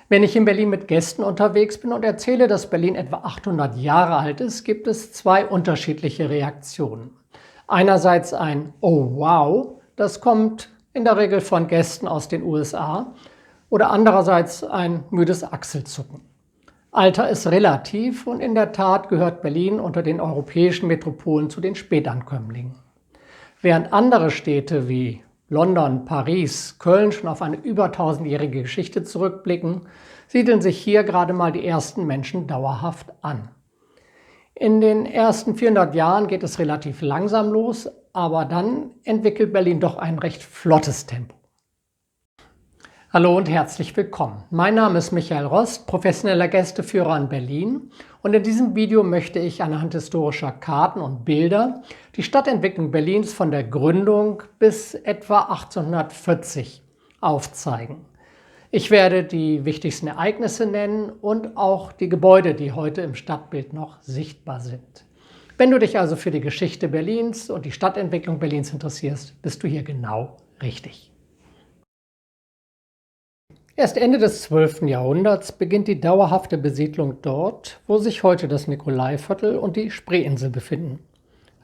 Wenn ich in Berlin mit Gästen unterwegs bin und erzähle, dass Berlin etwa 800 Jahre alt ist, gibt es zwei unterschiedliche Reaktionen. Einerseits ein "Oh wow", das kommt in der Regel von Gästen aus den USA, oder andererseits ein müdes Achselzucken. Alter ist relativ und in der Tat gehört Berlin unter den europäischen Metropolen zu den Spätankömmlingen. Während andere Städte wie London, Paris, Köln schon auf eine über 1000-jährige Geschichte zurückblicken, siedeln sich hier gerade mal die ersten Menschen dauerhaft an. In den ersten 400 Jahren geht es relativ langsam los, aber dann entwickelt Berlin doch ein recht flottes Tempo. Hallo und herzlich willkommen. Mein Name ist Michael Rost, professioneller Gästeführer in Berlin, und in diesem Video möchte ich anhand historischer Karten und Bilder die Stadtentwicklung Berlins von der Gründung bis etwa 1840 aufzeigen. Ich werde die wichtigsten Ereignisse nennen und auch die Gebäude, die heute im Stadtbild noch sichtbar sind. Wenn du dich also für die Geschichte Berlins und die Stadtentwicklung Berlins interessierst, bist du hier genau richtig. Erst Ende des 12. Jahrhunderts beginnt die dauerhafte Besiedlung dort, wo sich heute das Nikolaiviertel und die Spreeinsel befinden.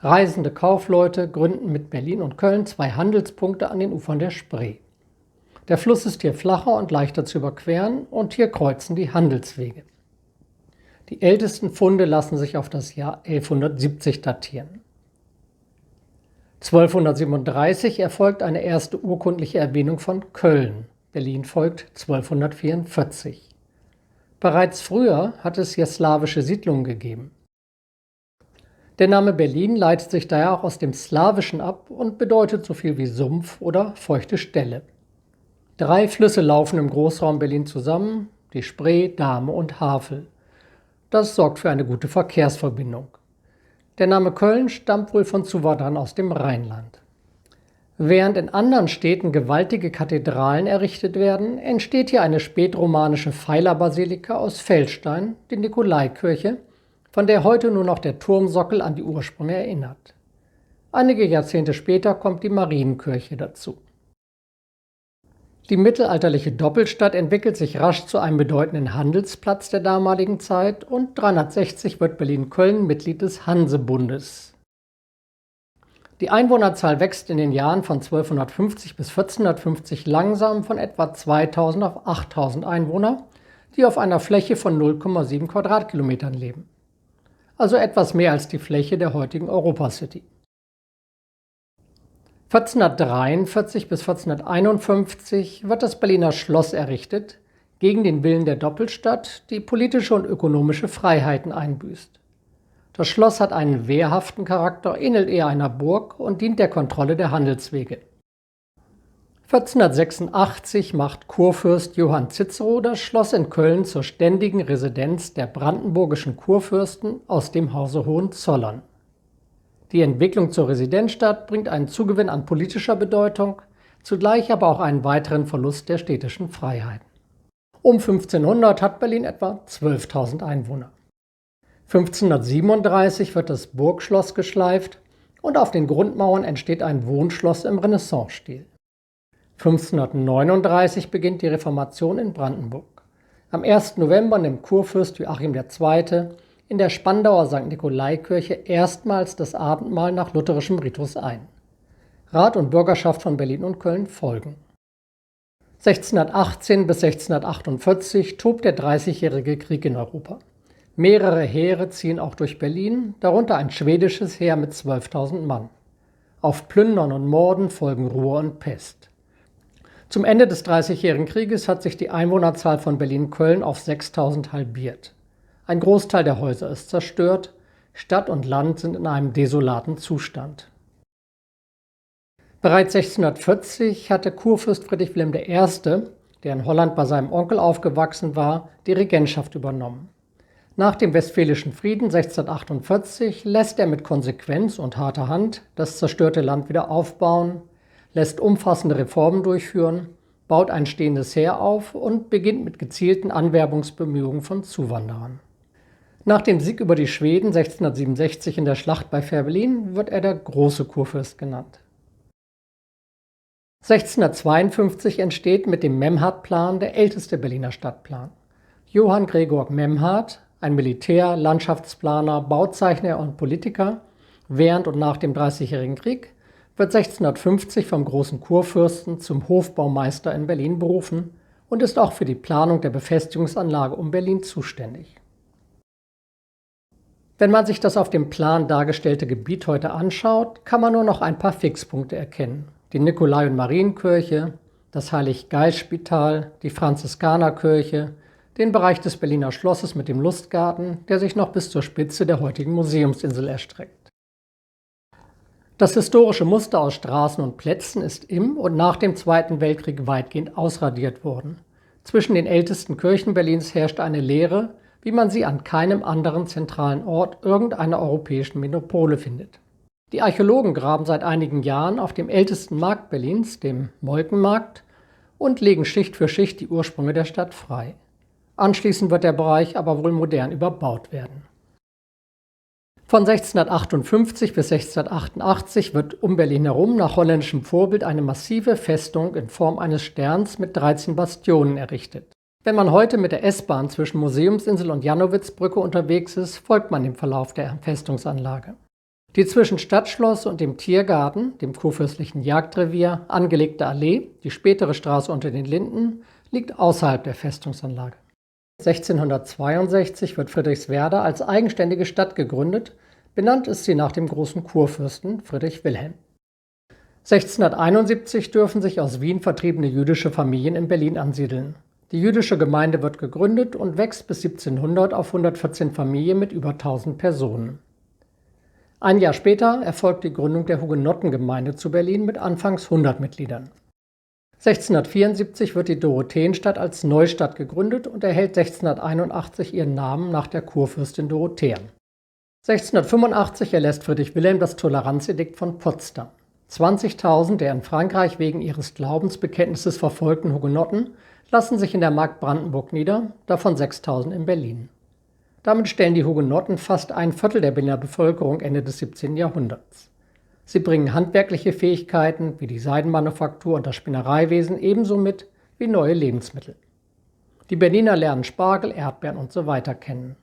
Reisende Kaufleute gründen mit Berlin und Köln zwei Handelspunkte an den Ufern der Spree. Der Fluss ist hier flacher und leichter zu überqueren und hier kreuzen die Handelswege. Die ältesten Funde lassen sich auf das Jahr 1170 datieren. 1237 erfolgt eine erste urkundliche Erwähnung von Köln. Berlin folgt 1244. Bereits früher hat es hier slawische Siedlungen gegeben. Der Name Berlin leitet sich daher auch aus dem Slawischen ab und bedeutet so viel wie Sumpf oder feuchte Stelle. 3 Flüsse laufen im Großraum Berlin zusammen, die Spree, Dahme und Havel. Das sorgt für eine gute Verkehrsverbindung. Der Name Köln stammt wohl von Zuwadern aus dem Rheinland. Während in anderen Städten gewaltige Kathedralen errichtet werden, entsteht hier eine spätromanische Pfeilerbasilika aus Feldstein, die Nikolaikirche, von der heute nur noch der Turmsockel an die Ursprünge erinnert. Einige Jahrzehnte später kommt die Marienkirche dazu. Die mittelalterliche Doppelstadt entwickelt sich rasch zu einem bedeutenden Handelsplatz der damaligen Zeit und 360 wird Berlin-Köln Mitglied des Hansebundes. Die Einwohnerzahl wächst in den Jahren von 1250 bis 1450 langsam von etwa 2000 auf 8000 Einwohner, die auf einer Fläche von 0,7 Quadratkilometern leben. Also etwas mehr als die Fläche der heutigen Europacity. 1443 bis 1451 wird das Berliner Schloss errichtet, gegen den Willen der Doppelstadt, die politische und ökonomische Freiheiten einbüßt. Das Schloss hat einen wehrhaften Charakter, ähnelt eher einer Burg und dient der Kontrolle der Handelswege. 1486 macht Kurfürst Johann Cicero das Schloss in Köln zur ständigen Residenz der brandenburgischen Kurfürsten aus dem Hause Hohenzollern. Die Entwicklung zur Residenzstadt bringt einen Zugewinn an politischer Bedeutung, zugleich aber auch einen weiteren Verlust der städtischen Freiheiten. Um 1500 hat Berlin etwa 12.000 Einwohner. 1537 wird das Burgschloss geschleift und auf den Grundmauern entsteht ein Wohnschloss im Renaissance-Stil. 1539 beginnt die Reformation in Brandenburg. Am 1. November nimmt Kurfürst Joachim II. In der Spandauer St. Nikolaikirche erstmals das Abendmahl nach lutherischem Ritus ein. Rat und Bürgerschaft von Berlin und Köln folgen. 1618 bis 1648 tobt der Dreißigjährige Krieg in Europa. Mehrere Heere ziehen auch durch Berlin, darunter ein schwedisches Heer mit 12.000 Mann. Auf Plündern und Morden folgen Ruhr und Pest. Zum Ende des Dreißigjährigen Krieges hat sich die Einwohnerzahl von Berlin-Köln auf 6.000 halbiert. Ein Großteil der Häuser ist zerstört, Stadt und Land sind in einem desolaten Zustand. Bereits 1640 hatte Kurfürst Friedrich Wilhelm I., der in Holland bei seinem Onkel aufgewachsen war, die Regentschaft übernommen. Nach dem Westfälischen Frieden 1648 lässt er mit Konsequenz und harter Hand das zerstörte Land wieder aufbauen, lässt umfassende Reformen durchführen, baut ein stehendes Heer auf und beginnt mit gezielten Anwerbungsbemühungen von Zuwanderern. Nach dem Sieg über die Schweden 1667 in der Schlacht bei Fehrbellin wird er der große Kurfürst genannt. 1652 entsteht mit dem Memhard-Plan der älteste Berliner Stadtplan. Johann Gregor Memhard, ein Militär, Landschaftsplaner, Bauzeichner und Politiker, während und nach dem Dreißigjährigen Krieg, wird 1650 vom großen Kurfürsten zum Hofbaumeister in Berlin berufen und ist auch für die Planung der Befestigungsanlage um Berlin zuständig. Wenn man sich das auf dem Plan dargestellte Gebiet heute anschaut, kann man nur noch ein paar Fixpunkte erkennen. Die Nikolai- und Marienkirche, das Heilig-Geist-Spital, die Franziskanerkirche, den Bereich des Berliner Schlosses mit dem Lustgarten, der sich noch bis zur Spitze der heutigen Museumsinsel erstreckt. Das historische Muster aus Straßen und Plätzen ist im und nach dem Zweiten Weltkrieg weitgehend ausradiert worden. Zwischen den ältesten Kirchen Berlins herrscht eine Leere, wie man sie an keinem anderen zentralen Ort irgendeiner europäischen Metropole findet. Die Archäologen graben seit einigen Jahren auf dem ältesten Markt Berlins, dem Molkenmarkt, und legen Schicht für Schicht die Ursprünge der Stadt frei. Anschließend wird der Bereich aber wohl modern überbaut werden. Von 1658 bis 1688 wird um Berlin herum nach holländischem Vorbild eine massive Festung in Form eines Sterns mit 13 Bastionen errichtet. Wenn man heute mit der S-Bahn zwischen Museumsinsel und Jannowitzbrücke unterwegs ist, folgt man dem Verlauf der Festungsanlage. Die zwischen Stadtschloss und dem Tiergarten, dem kurfürstlichen Jagdrevier, angelegte Allee, die spätere Straße unter den Linden, liegt außerhalb der Festungsanlage. 1662 wird Friedrichswerder als eigenständige Stadt gegründet, benannt ist sie nach dem großen Kurfürsten Friedrich Wilhelm. 1671 dürfen sich aus Wien vertriebene jüdische Familien in Berlin ansiedeln. Die jüdische Gemeinde wird gegründet und wächst bis 1700 auf 114 Familien mit über 1000 Personen. Ein Jahr später erfolgt die Gründung der Hugenottengemeinde zu Berlin mit anfangs 100 Mitgliedern. 1674 wird die Dorotheenstadt als Neustadt gegründet und erhält 1681 ihren Namen nach der Kurfürstin Dorothea. 1685 erlässt Friedrich Wilhelm das Toleranzedikt von Potsdam. 20.000 der in Frankreich wegen ihres Glaubensbekenntnisses verfolgten Hugenotten lassen sich in der Mark Brandenburg nieder, davon 6.000 in Berlin. Damit stellen die Hugenotten fast ein Viertel der Berliner Bevölkerung Ende des 17. Jahrhunderts. Sie bringen handwerkliche Fähigkeiten wie die Seidenmanufaktur und das Spinnereiwesen ebenso mit wie neue Lebensmittel. Die Berliner lernen Spargel, Erdbeeren usw. kennen.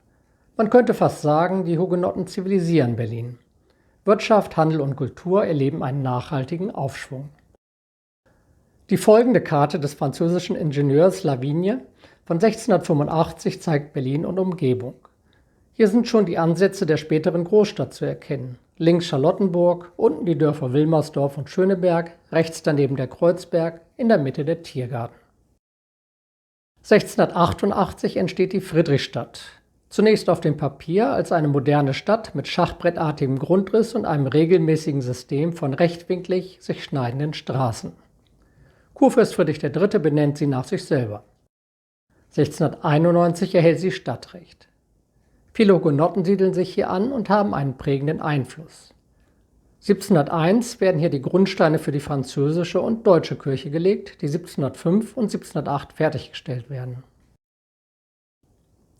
Man könnte fast sagen, die Hugenotten zivilisieren Berlin. Wirtschaft, Handel und Kultur erleben einen nachhaltigen Aufschwung. Die folgende Karte des französischen Ingenieurs Lavigne von 1685 zeigt Berlin und Umgebung. Hier sind schon die Ansätze der späteren Großstadt zu erkennen. Links Charlottenburg, unten die Dörfer Wilmersdorf und Schöneberg, rechts daneben der Kreuzberg, in der Mitte der Tiergarten. 1688 entsteht die Friedrichstadt. Zunächst auf dem Papier als eine moderne Stadt mit schachbrettartigem Grundriss und einem regelmäßigen System von rechtwinklig sich schneidenden Straßen. Kurfürst Friedrich III. Benennt sie nach sich selber. 1691 erhält sie Stadtrecht. Viele Hugenotten siedeln sich hier an und haben einen prägenden Einfluss. 1701 werden hier die Grundsteine für die französische und deutsche Kirche gelegt, die 1705 und 1708 fertiggestellt werden.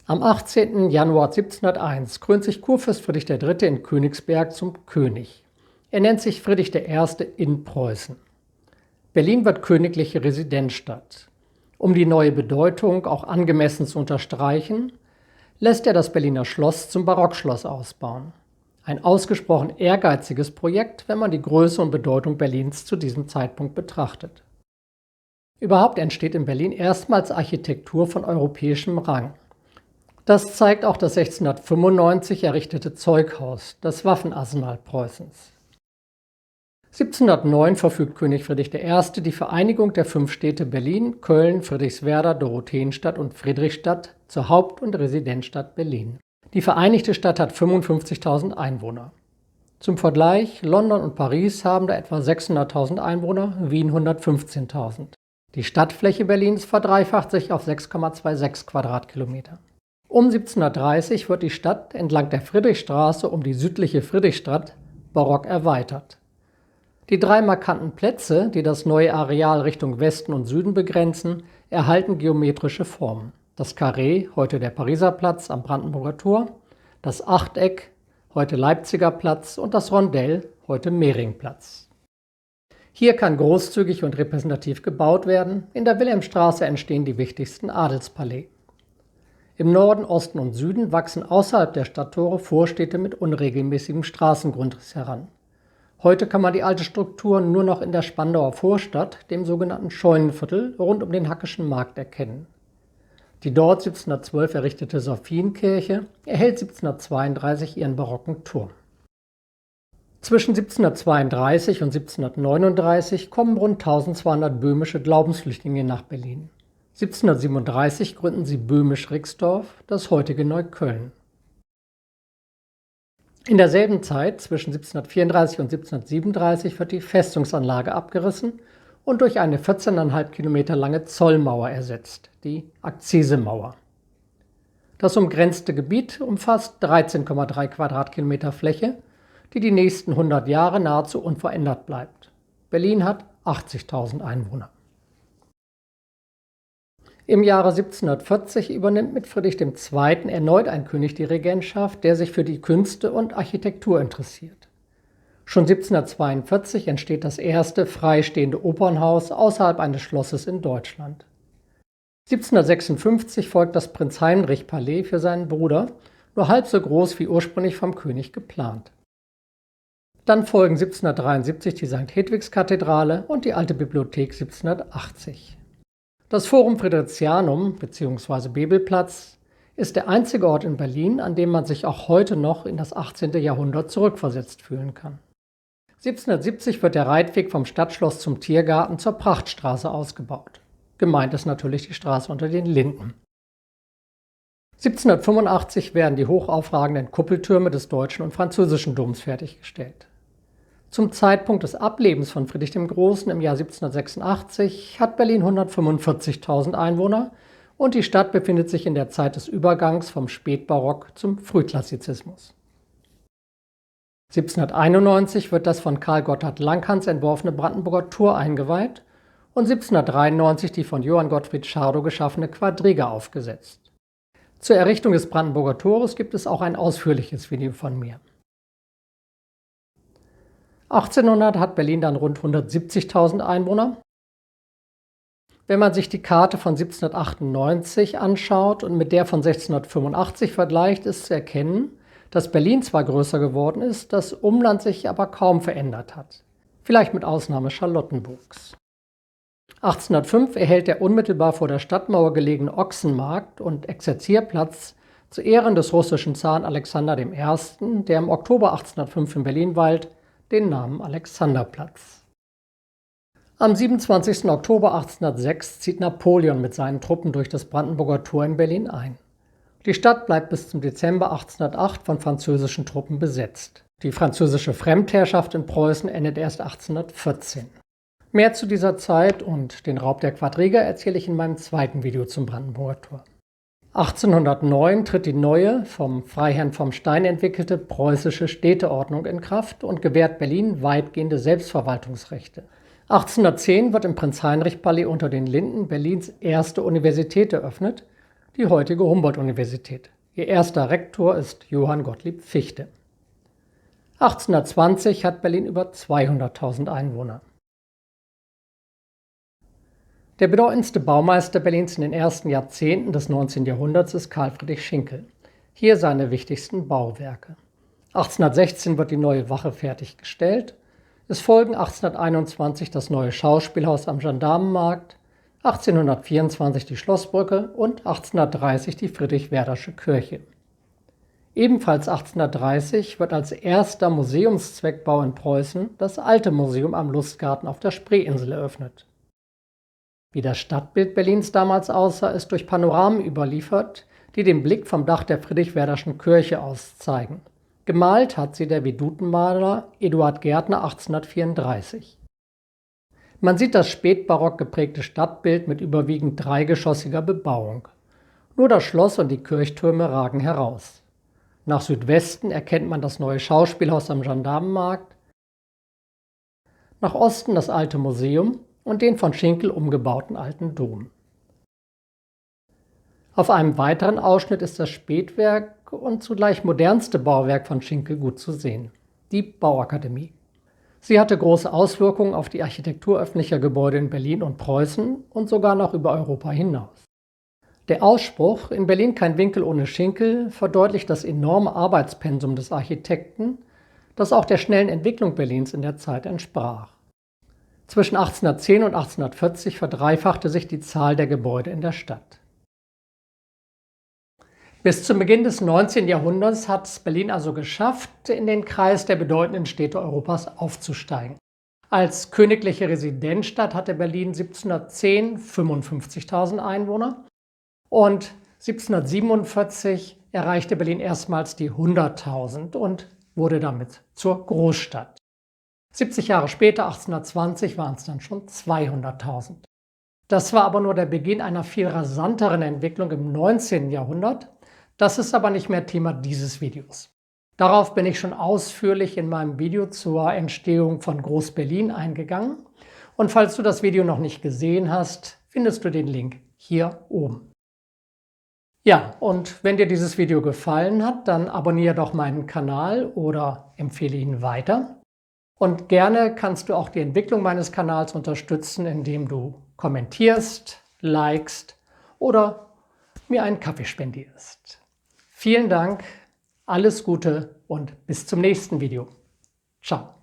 Am 18. Januar 1701 krönt sich Kurfürst Friedrich III. In Königsberg zum König. Er nennt sich Friedrich I. in Preußen. Berlin wird königliche Residenzstadt. Um die neue Bedeutung auch angemessen zu unterstreichen, lässt er das Berliner Schloss zum Barockschloss ausbauen. Ein ausgesprochen ehrgeiziges Projekt, wenn man die Größe und Bedeutung Berlins zu diesem Zeitpunkt betrachtet. Überhaupt entsteht in Berlin erstmals Architektur von europäischem Rang. Das zeigt auch das 1695 errichtete Zeughaus, das Waffenarsenal Preußens. 1709 verfügt König Friedrich I. die Vereinigung der 5 Städte Berlin, Köln, Friedrichswerder, Dorotheenstadt und Friedrichstadt zur Haupt- und Residenzstadt Berlin. Die Vereinigte Stadt hat 55.000 Einwohner. Zum Vergleich, London und Paris haben da etwa 600.000 Einwohner, Wien 115.000. Die Stadtfläche Berlins verdreifacht sich auf 6,26 Quadratkilometer. Um 1730 wird die Stadt entlang der Friedrichstraße um die südliche Friedrichstadt barock erweitert. Die 3 markanten Plätze, die das neue Areal Richtung Westen und Süden begrenzen, erhalten geometrische Formen. Das Carré, heute der Pariser Platz am Brandenburger Tor, das Achteck, heute Leipziger Platz und das Rondell, heute Mehringplatz. Hier kann großzügig und repräsentativ gebaut werden. In der Wilhelmstraße entstehen die wichtigsten Adelspalais. Im Norden, Osten und Süden wachsen außerhalb der Stadttore Vorstädte mit unregelmäßigem Straßengrundriss heran. Heute kann man die alte Struktur nur noch in der Spandauer Vorstadt, dem sogenannten Scheunenviertel, rund um den Hackischen Markt erkennen. Die dort 1712 errichtete Sophienkirche erhält 1732 ihren barocken Turm. Zwischen 1732 und 1739 kommen rund 1200 böhmische Glaubensflüchtlinge nach Berlin. 1737 gründen sie Böhmisch-Rixdorf, das heutige Neukölln. In derselben Zeit, zwischen 1734 und 1737, wird die Festungsanlage abgerissen und durch eine 14,5 Kilometer lange Zollmauer ersetzt, die Akzisemauer. Das umgrenzte Gebiet umfasst 13,3 Quadratkilometer Fläche, die nächsten 100 Jahre nahezu unverändert bleibt. Berlin hat 80.000 Einwohner. Im Jahre 1740 übernimmt mit Friedrich II. Erneut ein König die Regentschaft, der sich für die Künste und Architektur interessiert. Schon 1742 entsteht das erste freistehende Opernhaus außerhalb eines Schlosses in Deutschland. 1756 folgt das Prinz-Heinrich-Palais für seinen Bruder, nur halb so groß wie ursprünglich vom König geplant. Dann folgen 1773 die St. Hedwigs-Kathedrale und die Alte Bibliothek 1780. Das Forum Fridericianum bzw. Bebelplatz ist der einzige Ort in Berlin, an dem man sich auch heute noch in das 18. Jahrhundert zurückversetzt fühlen kann. 1770 wird der Reitweg vom Stadtschloss zum Tiergarten zur Prachtstraße ausgebaut. Gemeint ist natürlich die Straße unter den Linden. 1785 werden die hochaufragenden Kuppeltürme des deutschen und französischen Doms fertiggestellt. Zum Zeitpunkt des Ablebens von Friedrich dem Großen im Jahr 1786 hat Berlin 145.000 Einwohner und die Stadt befindet sich in der Zeit des Übergangs vom Spätbarock zum Frühklassizismus. 1791 wird das von Karl Gotthard Langhans entworfene Brandenburger Tor eingeweiht und 1793 die von Johann Gottfried Schardow geschaffene Quadriga aufgesetzt. Zur Errichtung des Brandenburger Tores gibt es auch ein ausführliches Video von mir. 1800 hat Berlin dann rund 170.000 Einwohner. Wenn man sich die Karte von 1798 anschaut und mit der von 1685 vergleicht, ist zu erkennen, dass Berlin zwar größer geworden ist, das Umland sich aber kaum verändert hat. Vielleicht mit Ausnahme Charlottenburgs. 1805 erhält der unmittelbar vor der Stadtmauer gelegene Ochsenmarkt und Exerzierplatz zu Ehren des russischen Zaren Alexander I., der im Oktober 1805 in Berlin weilt, den Namen Alexanderplatz. Am 27. Oktober 1806 zieht Napoleon mit seinen Truppen durch das Brandenburger Tor in Berlin ein. Die Stadt bleibt bis zum Dezember 1808 von französischen Truppen besetzt. Die französische Fremdherrschaft in Preußen endet erst 1814. Mehr zu dieser Zeit und den Raub der Quadriga erzähle ich in meinem zweiten Video zum Brandenburger Tor. 1809 tritt die neue, vom Freiherrn vom Stein entwickelte preußische Städteordnung in Kraft und gewährt Berlin weitgehende Selbstverwaltungsrechte. 1810 wird im Prinz-Heinrich-Palais unter den Linden Berlins erste Universität eröffnet, die heutige Humboldt-Universität. Ihr erster Rektor ist Johann Gottlieb Fichte. 1820 hat Berlin über 200.000 Einwohner. Der bedeutendste Baumeister Berlins in den ersten Jahrzehnten des 19. Jahrhunderts ist Karl Friedrich Schinkel. Hier seine wichtigsten Bauwerke. 1816 wird die neue Wache fertiggestellt. Es folgen 1821 das neue Schauspielhaus am Gendarmenmarkt, 1824 die Schlossbrücke und 1830 die Friedrich-Werdersche Kirche. Ebenfalls 1830 wird als erster Museumszweckbau in Preußen das Alte Museum am Lustgarten auf der Spreeinsel eröffnet. Wie das Stadtbild Berlins damals aussah, ist durch Panoramen überliefert, die den Blick vom Dach der Friedrich-Werderschen Kirche aus zeigen. Gemalt hat sie der Vedutenmaler Eduard Gärtner 1834. Man sieht das spätbarock geprägte Stadtbild mit überwiegend dreigeschossiger Bebauung. Nur das Schloss und die Kirchtürme ragen heraus. Nach Südwesten erkennt man das neue Schauspielhaus am Gendarmenmarkt, nach Osten das Alte Museum und den von Schinkel umgebauten Alten Dom. Auf einem weiteren Ausschnitt ist das Spätwerk und zugleich modernste Bauwerk von Schinkel gut zu sehen, die Bauakademie. Sie hatte große Auswirkungen auf die Architektur öffentlicher Gebäude in Berlin und Preußen und sogar noch über Europa hinaus. Der Ausspruch „In Berlin kein Winkel ohne Schinkel" verdeutlicht das enorme Arbeitspensum des Architekten, das auch der schnellen Entwicklung Berlins in der Zeit entsprach. Zwischen 1810 und 1840 verdreifachte sich die Zahl der Gebäude in der Stadt. Bis zum Beginn des 19. Jahrhunderts hat es Berlin also geschafft, in den Kreis der bedeutenden Städte Europas aufzusteigen. Als königliche Residenzstadt hatte Berlin 1710 55.000 Einwohner und 1747 erreichte Berlin erstmals die 100.000 und wurde damit zur Großstadt. 70 Jahre später, 1820, waren es dann schon 200.000. Das war aber nur der Beginn einer viel rasanteren Entwicklung im 19. Jahrhundert. Das ist aber nicht mehr Thema dieses Videos. Darauf bin ich schon ausführlich in meinem Video zur Entstehung von Groß-Berlin eingegangen. Und falls du das Video noch nicht gesehen hast, findest du den Link hier oben. Ja, und wenn dir dieses Video gefallen hat, dann abonniere doch meinen Kanal oder empfehle ihn weiter. Und gerne kannst du auch die Entwicklung meines Kanals unterstützen, indem du kommentierst, likest oder mir einen Kaffee spendierst. Vielen Dank, alles Gute und bis zum nächsten Video. Ciao.